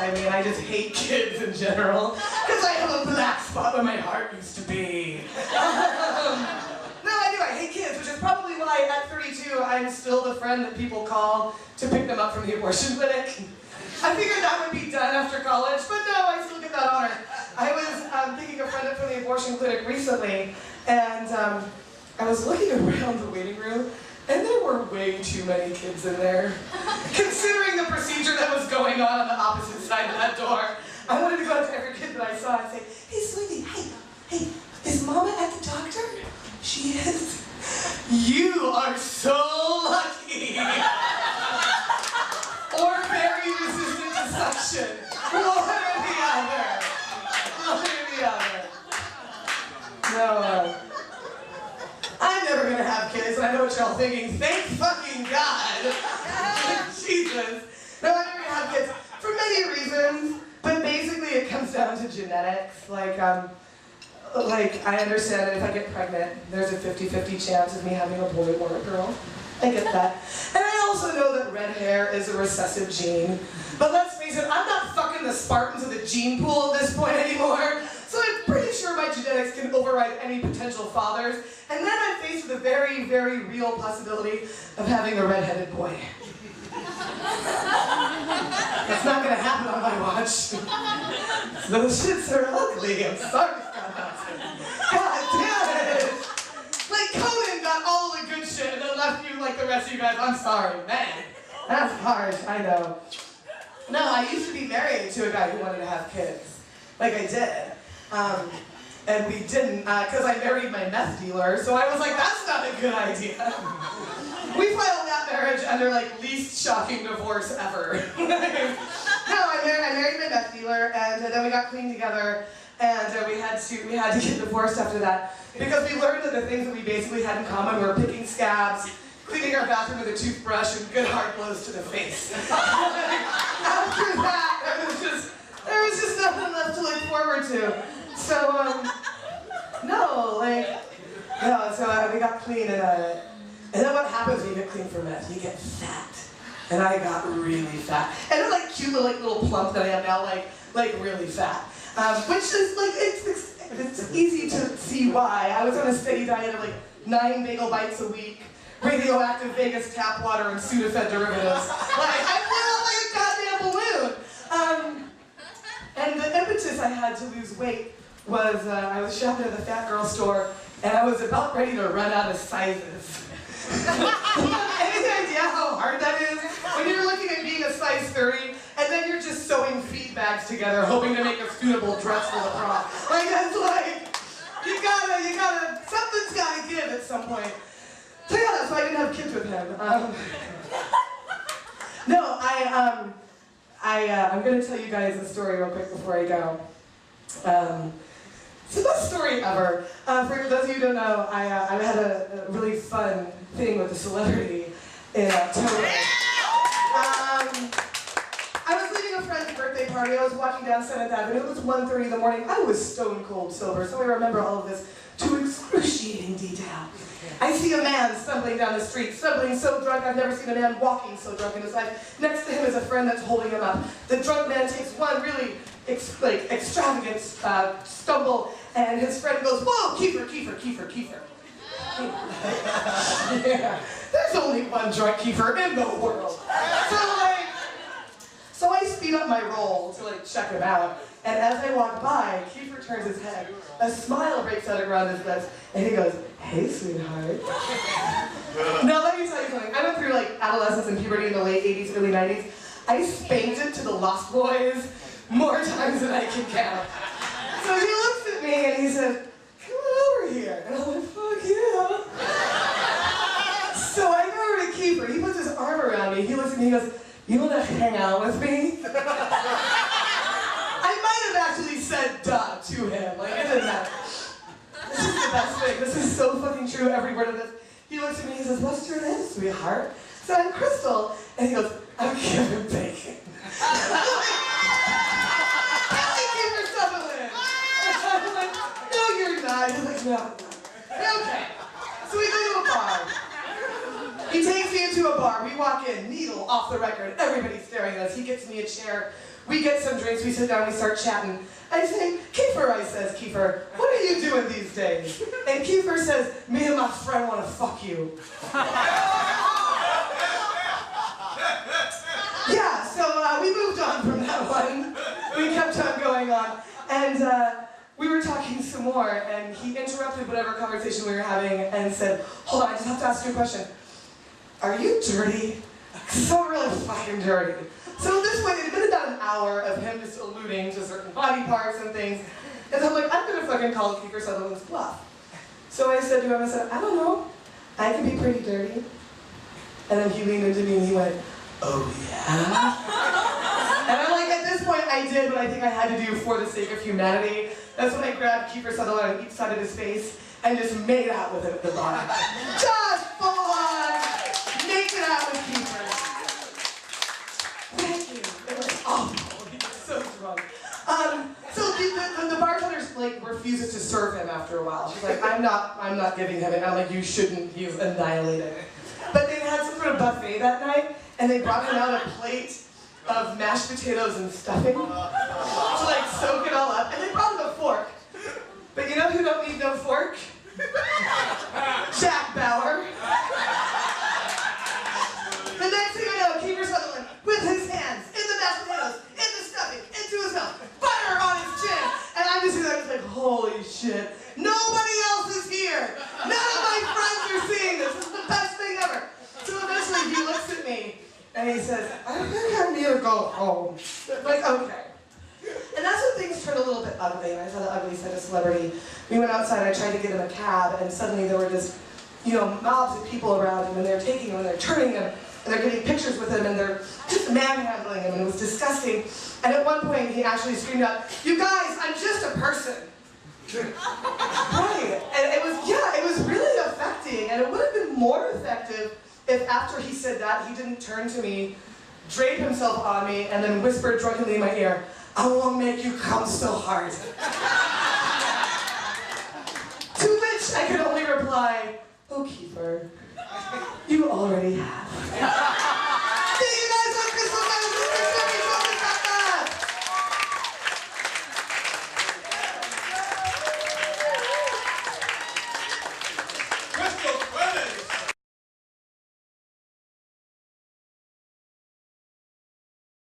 I mean, I just hate kids in general, because I have a black spot where my heart used to be. No, I do, I hate kids, which is probably why at 32, I'm still the friend that people call to pick them up from the abortion clinic. I figured that would be done after college, but no, I still get that honor. I was picking a friend up from the abortion clinic recently, and I was looking around the waiting room, and there were way too many kids in there. Considering the procedure that was going on the opposite side of that door, I wanted to go up to every kid that I saw and say, hey, sweetie, hey, is Mama at the doctor? She is. You are so lucky. Or very resistant to suction. One or the other. One or the other. No, I'm never gonna have kids, and I know what y'all thinking. Thank fucking God. Jesus. No, I'm never gonna have kids for many reasons, but basically it comes down to genetics. Like I understand that if I get pregnant, there's a 50-50 chance of me having a boy or a girl. I get that. And I also know that red hair is a recessive gene. But let's face it, I'm not fucking the Spartans of the gene pool at this point anymore. So I'm pretty sure my genetics can override any potential fathers. And then I'm faced with a very, very real possibility of having a redheaded boy. It's not gonna happen on my watch. Those shits are ugly. I'm sorry, Scott Hudson. God damn it! Like Conan got all the good shit and then left you like the rest of you guys. I'm sorry, man. That's harsh, I know. No, I used to be married to a guy who wanted to have kids. Like I did. And we didn't, because I married my meth dealer, so I was like, that's not a good idea. We filed that marriage under like least shocking divorce ever. No, I married my meth dealer, and then we got clean together, and we had to get divorced after that because we learned that the things that we basically had in common were picking scabs, cleaning our bathroom with a toothbrush, and good hard blows to the face. After that, there was just nothing left to look forward to. So so we got clean, and then what happens when you get clean for meth? You get fat. And I got really fat. And I'm like cute little plump that I am now, like really fat. Which is like, it's easy to see why. I was on a steady diet of like 9 bagel bites a week, radioactive Vegas tap water, and Sudafed derivatives. Like, I flew like a goddamn balloon. And the impetus I had to lose weight was, I was shopping at the fat girl store, and I was about ready to run out of sizes. Any idea how hard that is? When you're looking at being a size 30, and then you're just sewing feed bags together, hoping to make a suitable dress for the prom. Like, that's like, you gotta, something's gotta give at some point. So yeah, that's why I didn't have kids with him. No, I'm gonna tell you guys a story real quick before I go. It's the best story ever. For those of you who don't know, I had a really fun thing with a celebrity in October. I was leaving a friend's birthday party. I was walking down 7th Avenue. It was 1:30 in the morning. I was stone cold sober, so I remember all of this to excruciating detail. I see a man stumbling down the street, stumbling so drunk I've never seen a man walking so drunk in his life. Next to him is a friend that's holding him up. The drunk man takes one really extravagant stumble, and his friend goes, "Whoa, Kiefer, Kiefer, Kiefer, Kiefer." Yeah, there's only one drunk Kiefer in the world. So I speed up my roll to check him out, and as I walk by, Kiefer turns his head. A smile breaks out around his lips, and he goes, "Hey, sweetheart." Now let me tell you something. I went through adolescence and puberty in the late 80s, early 90s. I spanked it to the Lost Boys more times than I can count. So he looks at me and he said, "Come on over here." And I'm like, "Fuck yeah." So I go over to Kiefer. He puts his arm around me. He looks at me and he goes, "You want to hang out with me?" I might have actually said duh to him. It doesn't matter. This is the best thing. This is so fucking true, every word of this. He looks at me and he says, "What's your name, sweetheart?" So I'm Crystal. And he goes, "I'm Kevin Bacon." I'm like, "No, you're not." He's like, "No." Okay. So we go to a bar. He takes me into a bar. We walk in, needle off the record. Everybody's staring at us. He gets me a chair We get some drinks, we sit down, we start chatting. I say, Kiefer, I says, Kiefer, what are you doing these days? And Kiefer says, me and my friend want to fuck you. Yeah, so we moved on from that one. We kept on going on. And we were talking some more, and he interrupted whatever conversation we were having and said, hold on, I just have to ask you a question. Are you dirty? Because I'm really fucking dirty. So at this point, it had been about an hour of him just alluding to certain body parts and things. And so I'm like, I'm gonna fucking call Kiefer Sutherland's bluff. So I said to him, I said, I don't know. I can be pretty dirty. And then he leaned into me and he went, oh yeah? And I'm like, at this point, I did what I think I had to do for the sake of humanity. That's when I grabbed Kiefer Sutherland on each side of his face and just made out with him at the bottom. Just full on, naked out with Kiefer. Thank you. It was awful. He was so drunk. So the bartender like refuses to serve him after a while. She's like, I'm not giving him it. I'm like, you shouldn't. He's annihilated. But they had some sort of buffet that night, and they brought him out a plate of mashed potatoes and stuffing to like soak it all up. And they brought him a fork. But you know who don't need no fork? Jack Bauer. The next thing I know, Kiefer Sutherland, with his hands in the mashed potatoes, in the stuffing, into his mouth, butter on his chin. And I'm just like, holy shit. Nobody else is here. None of my friends are seeing this. This is the best thing ever. So eventually he looks at me and he says, I think I need to go home. Like, okay. And that's when things turned a little bit ugly, and I saw the ugly side of celebrity. We went outside, I tried to get him a cab, and suddenly there were just, mobs of people around him, and they're taking him, and they're turning him, and they're getting pictures with him, and they're just manhandling him, and it was disgusting. And at one point, he actually screamed out, you guys, I'm just a person. Right, and it was really affecting, and it would have been more effective if after he said that, he didn't turn to me, drape himself on me, and then whisper drunkenly in my ear, I won't make you come so hard. To which I could only reply, oh, Kiefer, you already have.